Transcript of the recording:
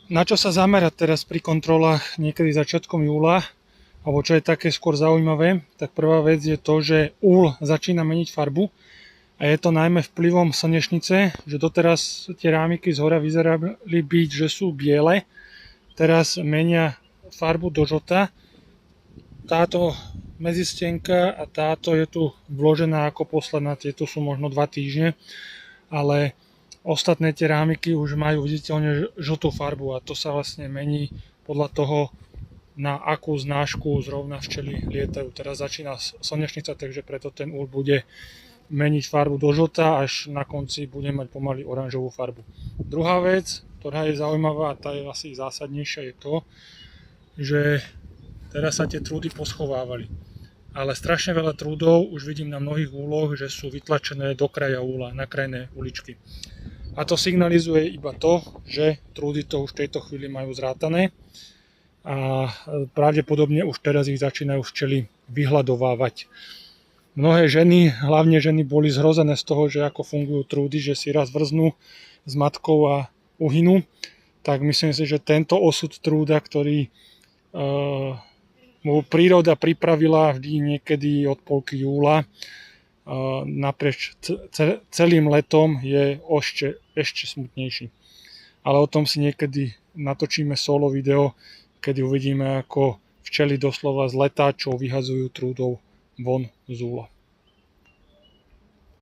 Na čo sa zamerať teraz pri kontrolách niekedy začiatkom júla, alebo čo je také skôr zaujímavé, tak prvá vec je to, že úl začína meniť farbu a je to najmä vplyvom slnečnice, že doteraz tie rámiky zhora vyzerali byť, že sú biele, teraz menia farbu do žlta. Táto medzistenka a táto je tu vložená ako posledná, tieto sú možno 2 týždne, ale ostatné tie rámiky už majú viditeľne žltú farbu a to sa vlastne mení podľa toho, na akú znášku zrovna včely lietajú. Teraz začína slnečnica, takže preto ten úl bude meniť farbu do žlta, až na konci bude mať pomaly oranžovú farbu. Druhá vec, ktorá je zaujímavá a tá je asi zásadnejšia, je to, že teraz sa tie trúdy poschovávali. Ale strašne veľa trúdov už vidím na mnohých úloch, že sú vytlačené do kraja úla, na krajné uličky. A to signalizuje iba to, že trúdy to už v tejto chvíli majú zrátané a pravdepodobne už teraz ich začínajú včely vyhľadovávať. Mnohé ženy, hlavne ženy, boli zhrozené z toho, že ako fungujú trúdy, že si raz vrznú s matkou a uhynú. Tak myslím si, že tento osud trúda, ktorý mu príroda pripravila vždy niekedy od polky júla, naprieč celým letom, je ešte smutnejší. Ale o tom si niekedy natočíme solo video, kedy uvidíme, ako včely doslova z letáčov vyhazujú trúdov von z úla.